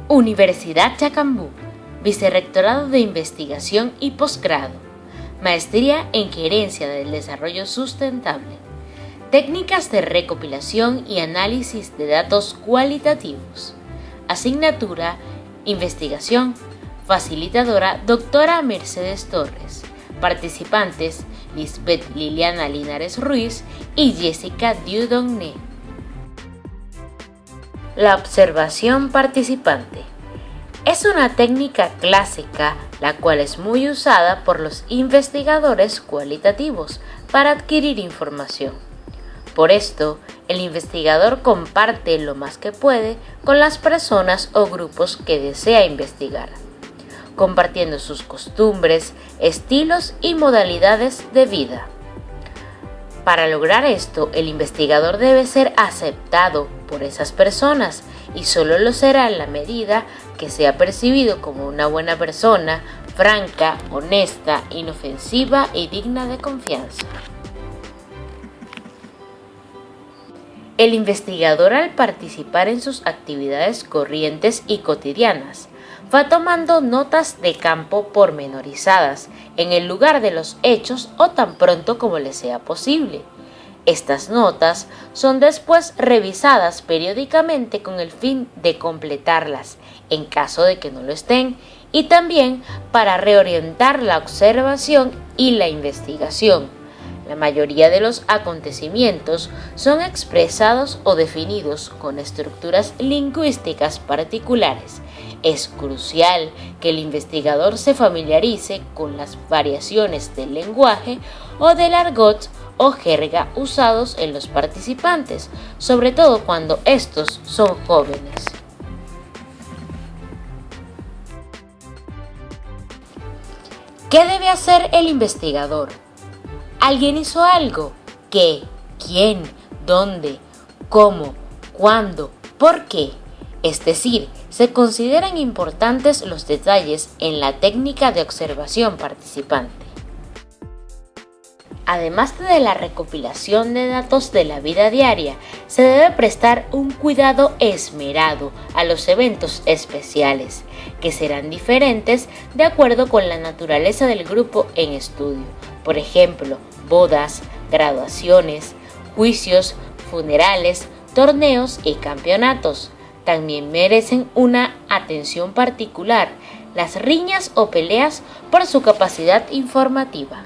Universidad Chacambú, Vicerrectorado de Investigación y Posgrado, Maestría en Gerencia del Desarrollo Sustentable, Técnicas de Recopilación y Análisis de Datos Cualitativos, Asignatura Investigación, Facilitadora Doctora Mercedes Torres, Participantes Lisbeth Liliana Linares Ruiz y Jessica Dieudonné. La observación participante es una técnica clásica la cual es muy usada por los investigadores cualitativos para adquirir información. Por esto, el investigador comparte lo más que puede con las personas o grupos que desea investigar, compartiendo sus costumbres, estilos y modalidades de vida. Para lograr esto, el investigador debe ser aceptado por esas personas y solo lo será en la medida que sea percibido como una buena persona, franca, honesta, inofensiva y digna de confianza. El investigador, al participar en sus actividades corrientes y cotidianas, va tomando notas de campo pormenorizadas en el lugar de los hechos o tan pronto como le sea posible. Estas notas son después revisadas periódicamente con el fin de completarlas en caso de que no lo estén y también para reorientar la observación y la investigación. La mayoría de los acontecimientos son expresados o definidos con estructuras lingüísticas particulares. Es crucial que el investigador se familiarice con las variaciones del lenguaje o del argot o jerga usados en los participantes, sobre todo cuando estos son jóvenes. ¿Qué debe hacer el investigador? ¿Alguien hizo algo? ¿Qué? ¿Quién? ¿Dónde? ¿Cómo? ¿Cuándo? ¿Por qué? Es decir, se consideran importantes los detalles en la técnica de observación participante. Además de la recopilación de datos de la vida diaria, se debe prestar un cuidado esmerado a los eventos especiales, que serán diferentes de acuerdo con la naturaleza del grupo en estudio. Por ejemplo, bodas, graduaciones, juicios, funerales, torneos y campeonatos. También merecen una atención particular las riñas o peleas por su capacidad informativa.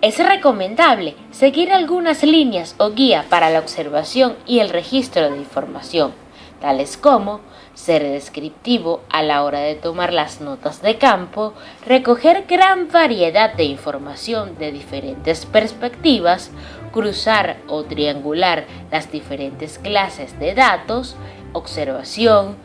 Es recomendable seguir algunas líneas o guía para la observación y el registro de información, tales como ser descriptivo a la hora de tomar las notas de campo, recoger gran variedad de información de diferentes perspectivas, cruzar o triangular las diferentes clases de datos, observación,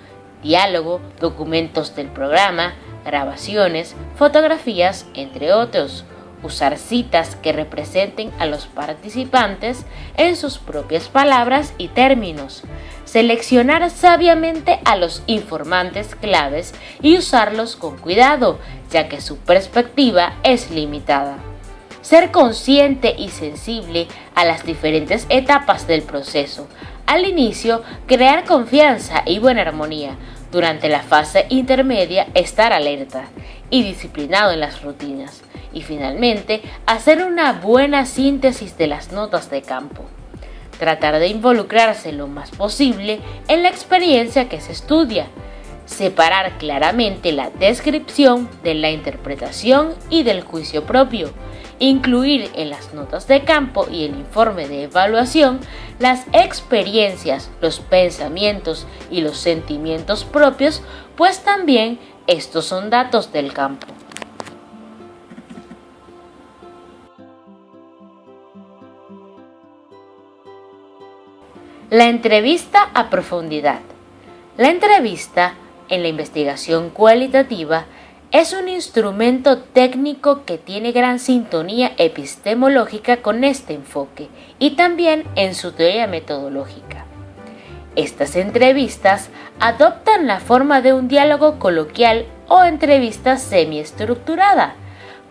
diálogo, documentos del programa, grabaciones, fotografías, entre otros. Usar citas que representen a los participantes en sus propias palabras y términos. Seleccionar sabiamente a los informantes claves y usarlos con cuidado, ya que su perspectiva es limitada. Ser consciente y sensible a las diferentes etapas del proceso. Al inicio, crear confianza y buena armonía. Durante la fase intermedia, estar alerta y disciplinado en las rutinas. Y finalmente, hacer una buena síntesis de las notas de campo. Tratar de involucrarse lo más posible en la experiencia que se estudia. Separar claramente la descripción de la interpretación y del juicio propio. Incluir en las notas de campo y el informe de evaluación las experiencias, los pensamientos y los sentimientos propios, pues también estos son datos del campo. La entrevista a profundidad. La entrevista en la investigación cualitativa es un instrumento técnico que tiene gran sintonía epistemológica con este enfoque y también en su teoría metodológica. Estas entrevistas adoptan la forma de un diálogo coloquial o entrevista semiestructurada,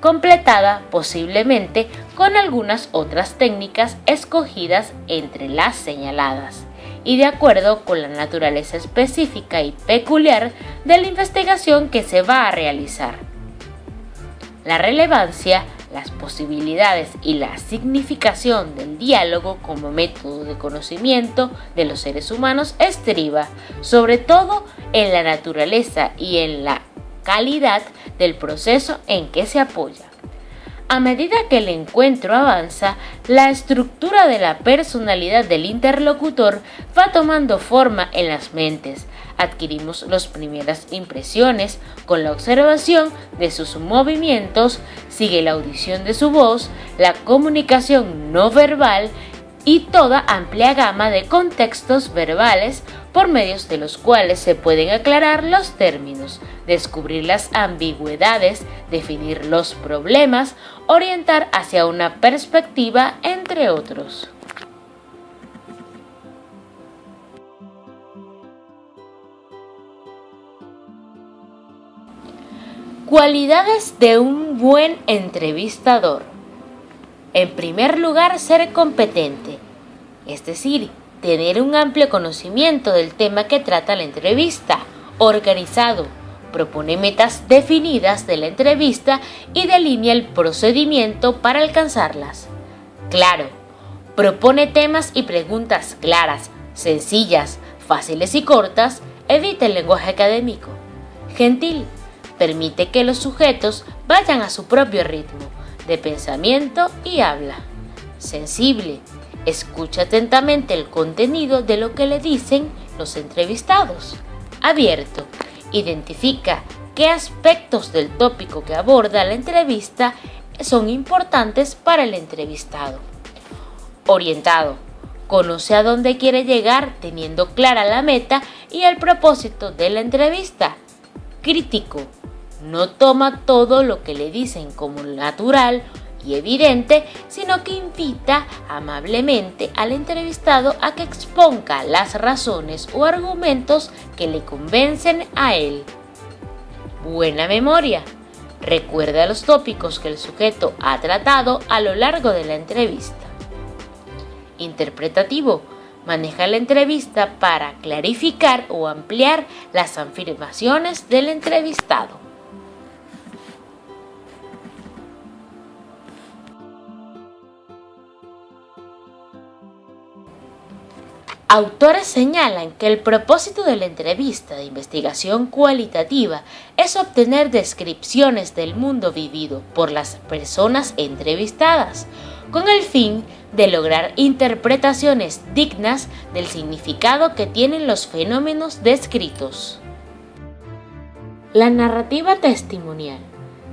completada posiblemente con algunas otras técnicas escogidas entre las señaladas, y de acuerdo con la naturaleza específica y peculiar de la investigación que se va a realizar. La relevancia, las posibilidades y la significación del diálogo como método de conocimiento de los seres humanos estriba, sobre todo, en la naturaleza y en la calidad del proceso en que se apoya. A medida que el encuentro avanza, la estructura de la personalidad del interlocutor va tomando forma en las mentes. Adquirimos las primeras impresiones con la observación de sus movimientos, sigue la audición de su voz, la comunicación no verbal y toda amplia gama de contextos verbales por medios de los cuales se pueden aclarar los términos, descubrir las ambigüedades, definir los problemas, orientar hacia una perspectiva, entre otros. Cualidades de un buen entrevistador. En primer lugar, ser competente, es decir, tener un amplio conocimiento del tema que trata la entrevista, organizado, propone metas definidas de la entrevista y delinea el procedimiento para alcanzarlas. Claro, propone temas y preguntas claras, sencillas, fáciles y cortas, evita el lenguaje académico. Gentil, permite que los sujetos vayan a su propio ritmo de pensamiento y habla. Sensible, escucha atentamente el contenido de lo que le dicen los entrevistados. Abierto, identifica qué aspectos del tópico que aborda la entrevista son importantes para el entrevistado. Orientado, conoce a dónde quiere llegar teniendo clara la meta y el propósito de la entrevista. Crítico, no toma todo lo que le dicen como natural y evidente, sino que invita amablemente al entrevistado a que exponga las razones o argumentos que le convencen a él. Buena memoria. Recuerda los tópicos que el sujeto ha tratado a lo largo de la entrevista. Interpretativo. Maneja la entrevista para clarificar o ampliar las afirmaciones del entrevistado. Autores señalan que el propósito de la entrevista de investigación cualitativa es obtener descripciones del mundo vivido por las personas entrevistadas, con el fin de lograr interpretaciones dignas del significado que tienen los fenómenos descritos. La narrativa testimonial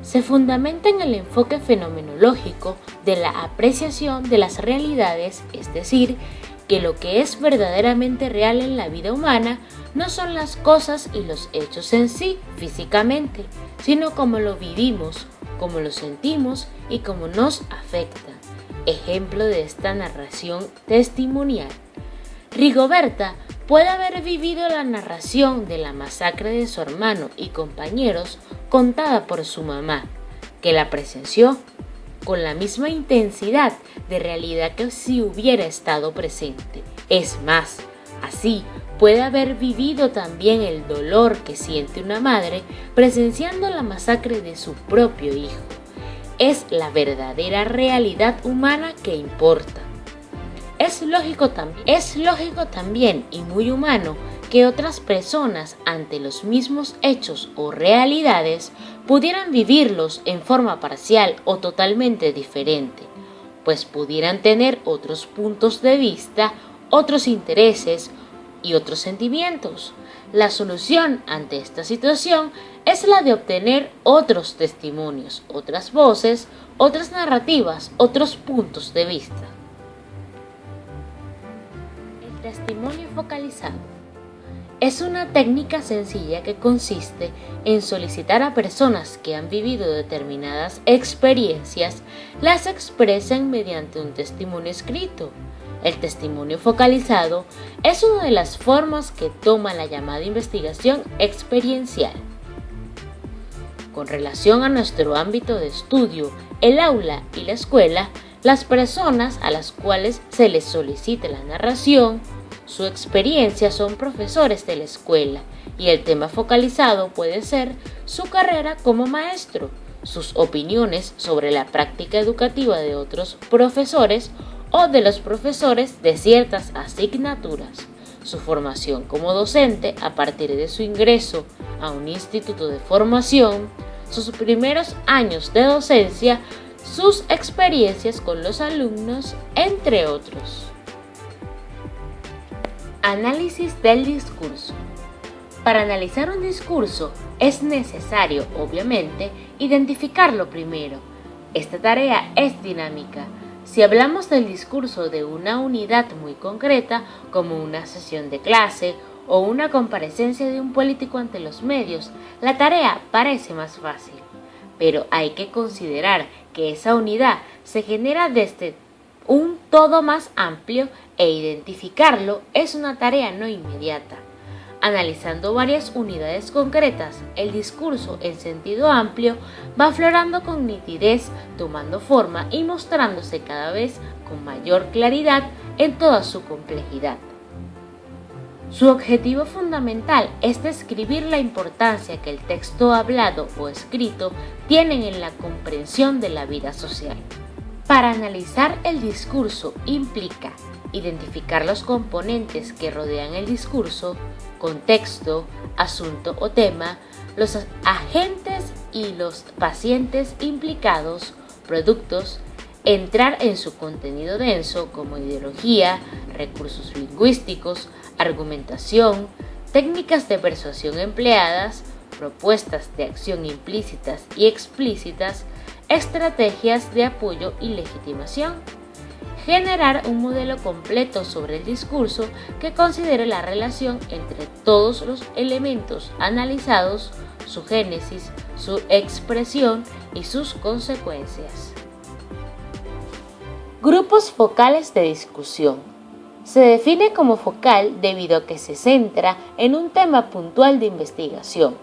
se fundamenta en el enfoque fenomenológico de la apreciación de las realidades, es decir, que lo que es verdaderamente real en la vida humana no son las cosas y los hechos en sí físicamente, sino cómo lo vivimos, cómo lo sentimos y cómo nos afecta. Ejemplo de esta narración testimonial. Rigoberta puede haber vivido la narración de la masacre de su hermano y compañeros contada por su mamá, que la presenció con la misma intensidad de realidad que si hubiera estado presente. Es más, así puede haber vivido también el dolor que siente una madre presenciando la masacre de su propio hijo. Es la verdadera realidad humana que importa. Es lógico también y muy humano que otras personas ante los mismos hechos o realidades pudieran vivirlos en forma parcial o totalmente diferente, pues pudieran tener otros puntos de vista, otros intereses y otros sentimientos. La solución ante esta situación es la de obtener otros testimonios, otras voces, otras narrativas, otros puntos de vista. El testimonio focalizado es una técnica sencilla que consiste en solicitar a personas que han vivido determinadas experiencias las expresen mediante un testimonio escrito. El testimonio focalizado es una de las formas que toma la llamada investigación experiencial. Con relación a nuestro ámbito de estudio, el aula y la escuela, las personas a las cuales se les solicite la narración, Su experiencia son profesores de la escuela y el tema focalizado puede ser su carrera como maestro, sus opiniones sobre la práctica educativa de otros profesores o de los profesores de ciertas asignaturas, su formación como docente a partir de su ingreso a un instituto de formación, sus primeros años de docencia, sus experiencias con los alumnos, entre otros. Análisis del discurso. Para analizar un discurso es necesario, obviamente, identificarlo primero. Esta tarea es dinámica. Si hablamos del discurso de una unidad muy concreta, como una sesión de clase o una comparecencia de un político ante los medios, la tarea parece más fácil. Pero hay que considerar que esa unidad se genera desde un todo más amplio e identificarlo es una tarea no inmediata. Analizando varias unidades concretas, el discurso en sentido amplio va aflorando con nitidez, tomando forma y mostrándose cada vez con mayor claridad en toda su complejidad. Su objetivo fundamental es describir la importancia que el texto hablado o escrito tienen en la comprensión de la vida social. Para analizar el discurso implica identificar los componentes que rodean el discurso, contexto, asunto o tema, los agentes y los pacientes implicados, productos, entrar en su contenido denso como ideología, recursos lingüísticos, argumentación, técnicas de persuasión empleadas, propuestas de acción implícitas y explícitas, estrategias de apoyo y legitimación. Generar un modelo completo sobre el discurso que considere la relación entre todos los elementos analizados, su génesis, su expresión y sus consecuencias. Grupos focales de discusión. Se define como focal debido a que se centra en un tema puntual de investigación,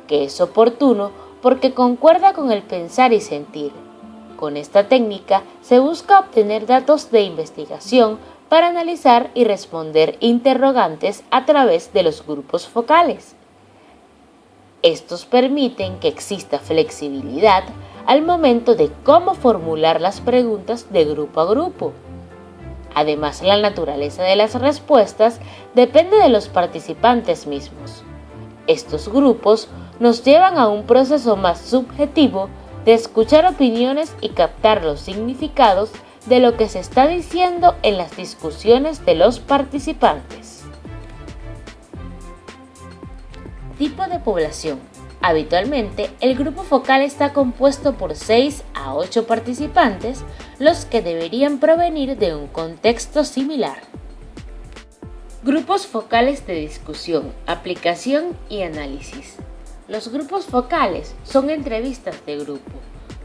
que es oportuno porque concuerda con el pensar y sentir. Con esta técnica se busca obtener datos de investigación para analizar y responder interrogantes a través de los grupos focales. Estos permiten que exista flexibilidad al momento de cómo formular las preguntas de grupo a grupo. Además, la naturaleza de las respuestas depende de los participantes mismos. Estos grupos nos llevan a un proceso más subjetivo de escuchar opiniones y captar los significados de lo que se está diciendo en las discusiones de los participantes. Tipo de población. Habitualmente, el grupo focal está compuesto por 6 a 8 participantes, los que deberían provenir de un contexto similar. Grupos focales de discusión, aplicación y análisis. Los grupos focales son entrevistas de grupo,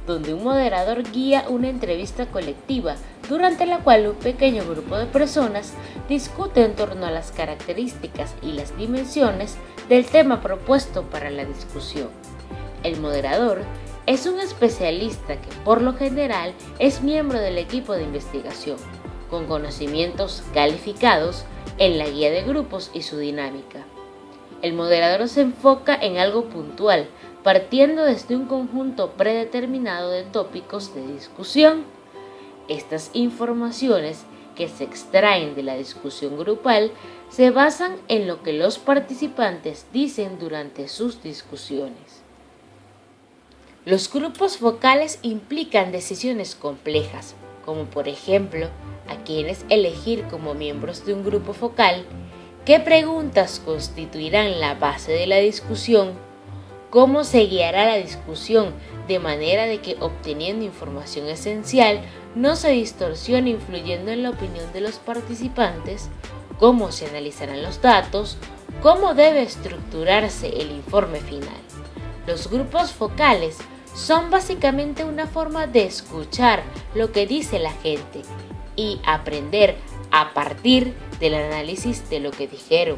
donde un moderador guía una entrevista colectiva durante la cual un pequeño grupo de personas discute en torno a las características y las dimensiones del tema propuesto para la discusión. El moderador es un especialista que por lo general es miembro del equipo de investigación, con conocimientos calificados en la guía de grupos y su dinámica. El moderador se enfoca en algo puntual, partiendo desde un conjunto predeterminado de tópicos de discusión. Estas informaciones que se extraen de la discusión grupal se basan en lo que los participantes dicen durante sus discusiones. Los grupos focales implican decisiones complejas, como por ejemplo, a quiénes elegir como miembros de un grupo focal, qué preguntas constituirán la base de la discusión, cómo se guiará la discusión de manera de que obteniendo información esencial no se distorsione influyendo en la opinión de los participantes, cómo se analizarán los datos, cómo debe estructurarse el informe final. Los grupos focales son básicamente una forma de escuchar lo que dice la gente y aprender a partir del análisis de lo que dijeron.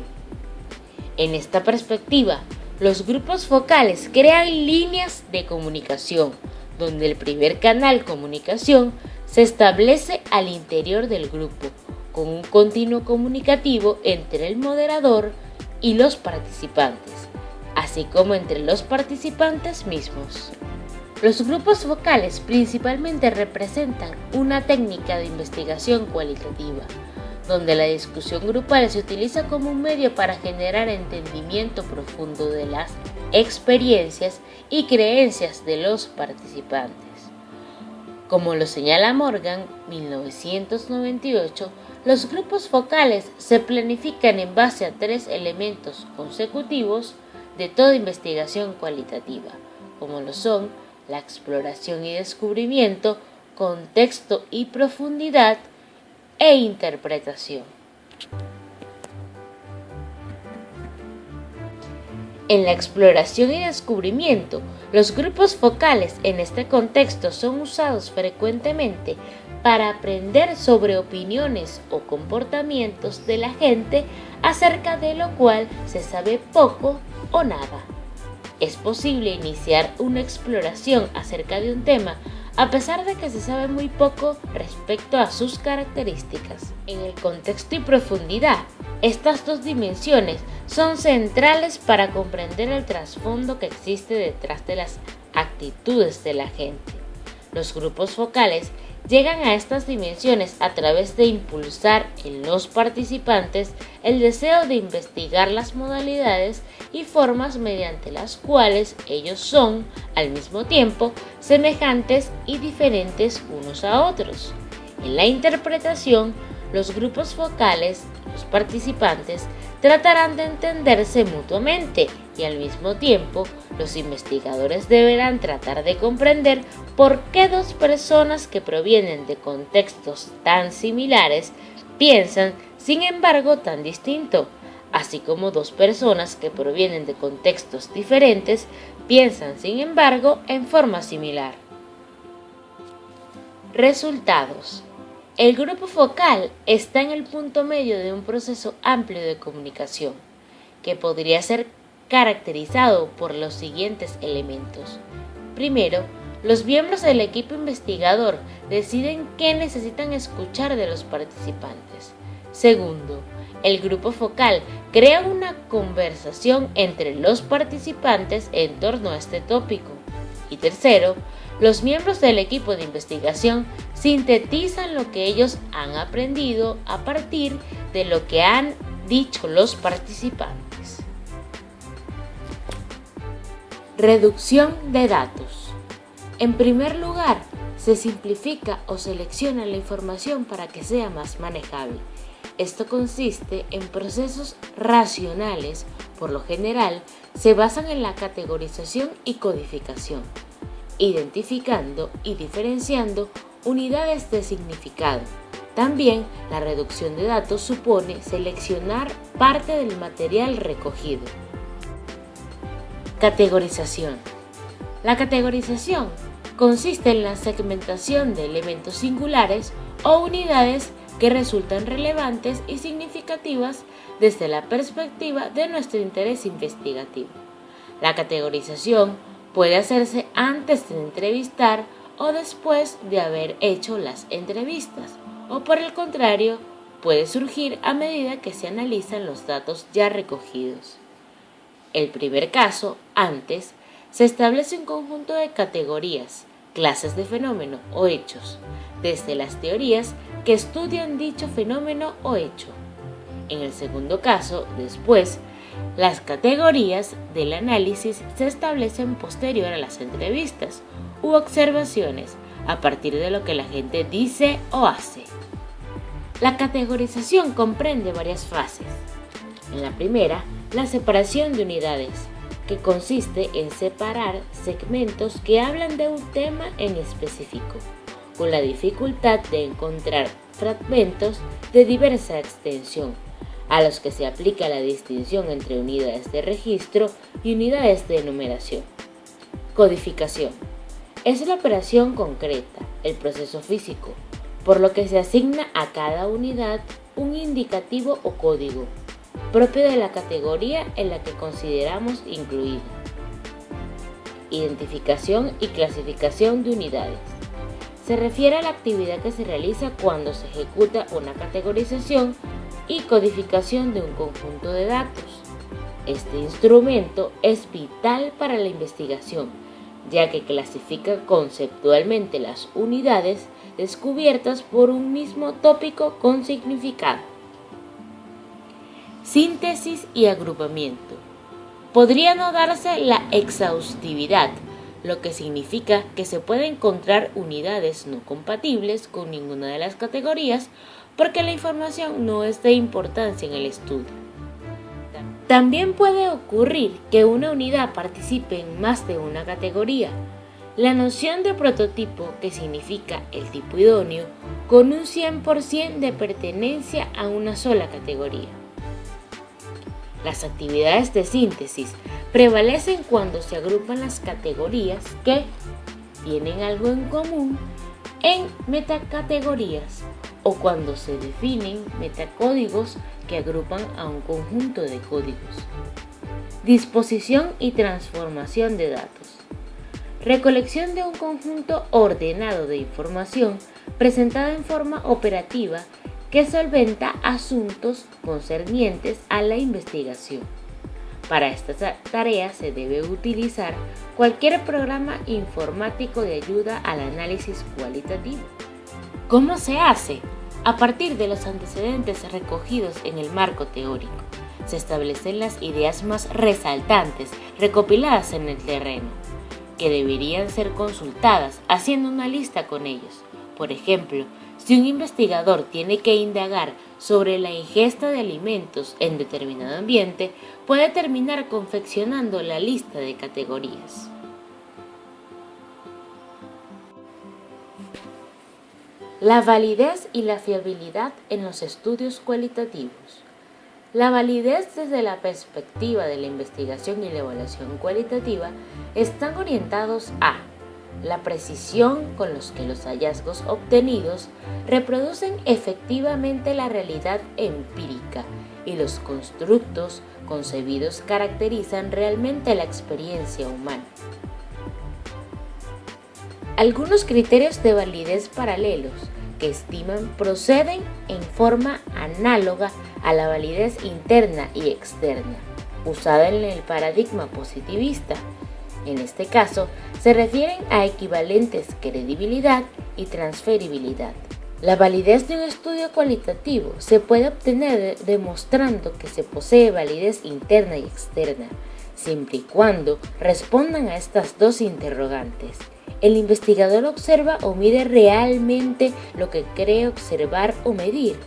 En esta perspectiva, los grupos focales crean líneas de comunicación, donde el primer canal comunicación se establece al interior del grupo, con un continuo comunicativo entre el moderador y los participantes, así como entre los participantes mismos. Los grupos focales principalmente representan una técnica de investigación cualitativa, donde la discusión grupal se utiliza como un medio para generar entendimiento profundo de las experiencias y creencias de los participantes. Como lo señala Morgan, 1998, los grupos focales se planifican en base a 3 elementos consecutivos de toda investigación cualitativa, como lo son la exploración y descubrimiento, contexto y profundidad, e interpretación. En la exploración y descubrimiento, los grupos focales en este contexto son usados frecuentemente para aprender sobre opiniones o comportamientos de la gente acerca de lo cual se sabe poco o nada. Es posible iniciar una exploración acerca de un tema a pesar de que se sabe muy poco respecto a sus características. En el contexto y profundidad, estas dos dimensiones son centrales para comprender el trasfondo que existe detrás de las actitudes de la gente. Los grupos focales llegan a estas dimensiones a través de impulsar en los participantes el deseo de investigar las modalidades y formas mediante las cuales ellos son, al mismo tiempo, semejantes y diferentes unos a otros. En la interpretación, los grupos focales, los participantes, tratarán de entenderse mutuamente y al mismo tiempo los investigadores deberán tratar de comprender por qué dos personas que provienen de contextos tan similares piensan, sin embargo, tan distinto, así como dos personas que provienen de contextos diferentes piensan, sin embargo, en forma similar. Resultados. El grupo focal está en el punto medio de un proceso amplio de comunicación, que podría ser caracterizado por los siguientes elementos. Primero, los miembros del equipo investigador deciden qué necesitan escuchar de los participantes. Segundo, el grupo focal crea una conversación entre los participantes en torno a este tópico. Y tercero, los miembros del equipo de investigación sintetizan lo que ellos han aprendido a partir de lo que han dicho los participantes. Reducción de datos. En primer lugar, se simplifica o selecciona la información para que sea más manejable. Esto consiste en procesos racionales, por lo general, se basan en la categorización y codificación, identificando y diferenciando unidades de significado. También la reducción de datos supone seleccionar parte del material recogido. Categorización. La categorización consiste en la segmentación de elementos singulares o unidades que resultan relevantes y significativas desde la perspectiva de nuestro interés investigativo. La categorización puede hacerse antes de entrevistar o después de haber hecho las entrevistas, o por el contrario, puede surgir a medida que se analizan los datos ya recogidos. El primer caso, antes, se establece un conjunto de categorías, clases de fenómeno o hechos, desde las teorías que estudian dicho fenómeno o hecho. En el segundo caso, después, las categorías del análisis se establecen posterior a las entrevistas u observaciones a partir de lo que la gente dice o hace. La categorización comprende varias fases. En la primera, la separación de unidades, que consiste en separar segmentos que hablan de un tema en específico, con la dificultad de encontrar fragmentos de diversa extensión, a los que se aplica la distinción entre unidades de registro y unidades de enumeración. Codificación. Es la operación concreta, el proceso físico, por lo que se asigna a cada unidad un indicativo o código, propio de la categoría en la que consideramos incluida. Identificación y clasificación de unidades. se refiere a la actividad que se realiza cuando se ejecuta una categorización y codificación de un conjunto de datos. Este instrumento es vital para la investigación, ya que clasifica conceptualmente las unidades descubiertas por un mismo tópico con significado. Síntesis y agrupamiento. Podría no darse la exhaustividad, lo que significa que se puede encontrar unidades no compatibles con ninguna de las categorías porque la información no es de importancia en el estudio. También puede ocurrir que una unidad participe en más de una categoría. La noción de prototipo, que significa el tipo idóneo, con un 100% de pertenencia a una sola categoría. Las actividades de síntesis prevalecen cuando se agrupan las categorías que tienen algo en común en metacategorías o cuando se definen metacódigos que agrupan a un conjunto de códigos. Disposición y transformación de datos. Recolección de un conjunto ordenado de información presentada en forma operativa que solventa asuntos concernientes a la investigación. Para esta tarea se debe utilizar cualquier programa informático de ayuda al análisis cualitativo. ¿Cómo se hace? A partir de los antecedentes recogidos en el marco teórico, se establecen las ideas más resaltantes recopiladas en el terreno, que deberían ser consultadas haciendo una lista con ellos. Por ejemplo, si un investigador tiene que indagar sobre la ingesta de alimentos en determinado ambiente, puede terminar confeccionando la lista de categorías. La validez y la fiabilidad en los estudios cualitativos. La validez desde la perspectiva de la investigación y la evaluación cualitativa están orientados a la precisión con los que los hallazgos obtenidos reproducen efectivamente la realidad empírica y los constructos concebidos caracterizan realmente la experiencia humana. Algunos criterios de validez paralelos que estiman proceden en forma análoga a la validez interna y externa, usada en el paradigma positivista. En este caso, se refieren a equivalentes credibilidad y transferibilidad. La validez de un estudio cualitativo se puede obtener demostrando que se posee validez interna y externa, siempre y cuando respondan a estas dos interrogantes. El investigador observa o mide realmente lo que cree observar o medir.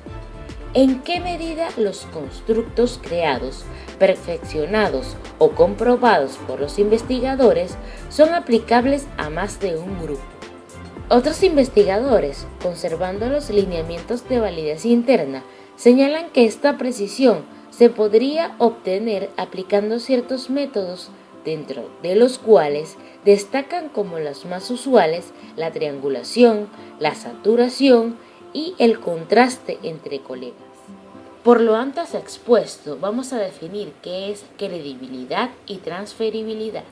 ¿En qué medida los constructos creados, perfeccionados o comprobados por los investigadores son aplicables a más de un grupo? Otros investigadores, conservando los lineamientos de validez interna, señalan que esta precisión se podría obtener aplicando ciertos métodos, dentro de los cuales destacan como los más usuales la triangulación, la saturación y el contraste entre colegas. Por lo antes expuesto, vamos a definir qué es credibilidad y transferibilidad.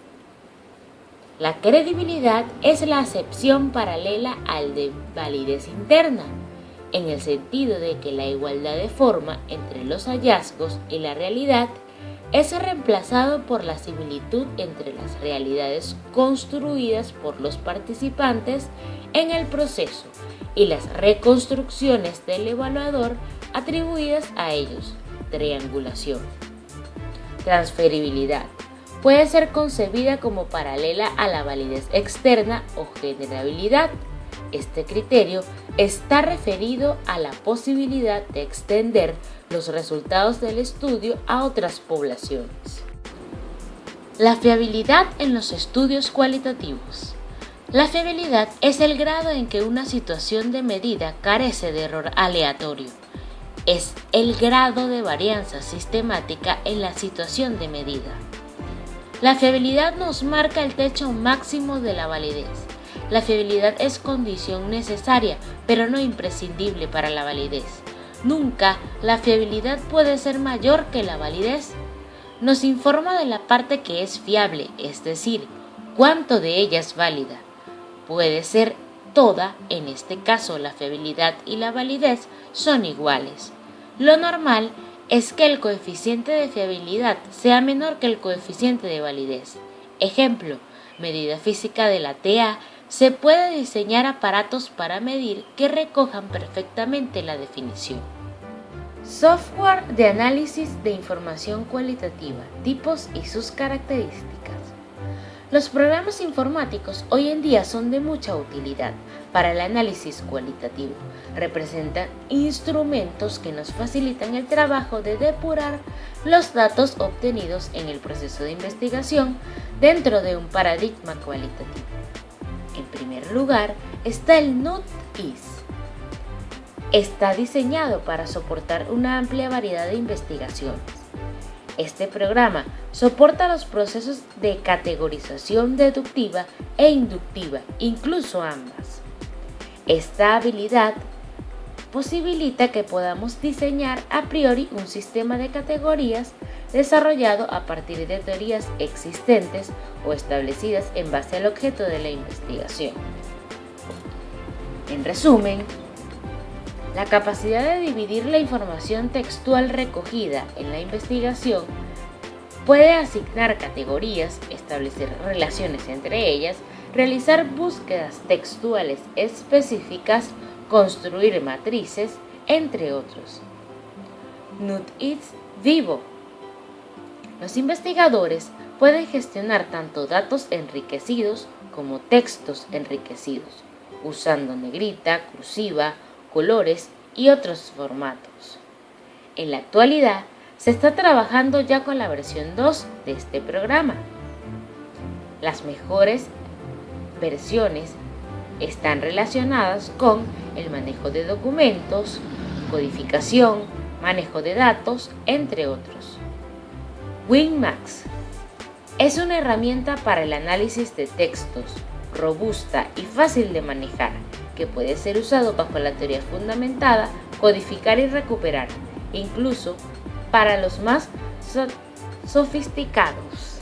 La credibilidad es la acepción paralela al de validez interna, en el sentido de que la igualdad de forma entre los hallazgos y la realidad es reemplazado por la similitud entre las realidades construidas por los participantes en el proceso y las reconstrucciones del evaluador atribuidas a ellos, triangulación. Transferibilidad puede ser concebida como paralela a la validez externa o generabilidad. Este criterio está referido a la posibilidad de extender los resultados del estudio a otras poblaciones. La fiabilidad en los estudios cualitativos. La fiabilidad es el grado en que una situación de medida carece de error aleatorio. Es el grado de varianza sistemática en la situación de medida. La fiabilidad nos marca el techo máximo de la validez. La fiabilidad es condición necesaria, pero no imprescindible para la validez. Nunca la fiabilidad puede ser mayor que la validez. Nos informa de la parte que es fiable, es decir, cuánto de ella es válida. Puede ser toda, en este caso la fiabilidad y la validez, son iguales. Lo normal es que el coeficiente de fiabilidad sea menor que el coeficiente de validez. Ejemplo, medida física de la TA, se puede diseñar aparatos para medir que recojan perfectamente la definición. Software de análisis de información cualitativa, tipos y sus características. Los programas informáticos hoy en día son de mucha utilidad para el análisis cualitativo. Representan instrumentos que nos facilitan el trabajo de depurar los datos obtenidos en el proceso de investigación dentro de un paradigma cualitativo. En primer lugar está el NUT-IS. Está diseñado para soportar una amplia variedad de investigaciones. Este programa soporta los procesos de categorización deductiva e inductiva, incluso ambas. Esta habilidad posibilita que podamos diseñar a priori un sistema de categorías desarrollado a partir de teorías existentes o establecidas en base al objeto de la investigación. En resumen, la capacidad de dividir la información textual recogida en la investigación puede asignar categorías, establecer relaciones entre ellas, realizar búsquedas textuales específicas, construir matrices, entre otros. NUT-IS vivo. Los investigadores pueden gestionar tanto datos enriquecidos como textos enriquecidos, usando negrita, cursiva, colores y otros formatos. En la actualidad, se está trabajando ya con la versión 2 de este programa. Las mejores versiones están relacionadas con el manejo de documentos, codificación, manejo de datos, entre otros. WinMax es una herramienta para el análisis de textos, robusta y fácil de manejar, que puede ser usado bajo la teoría fundamentada, codificar y recuperar, incluso para los más sofisticados.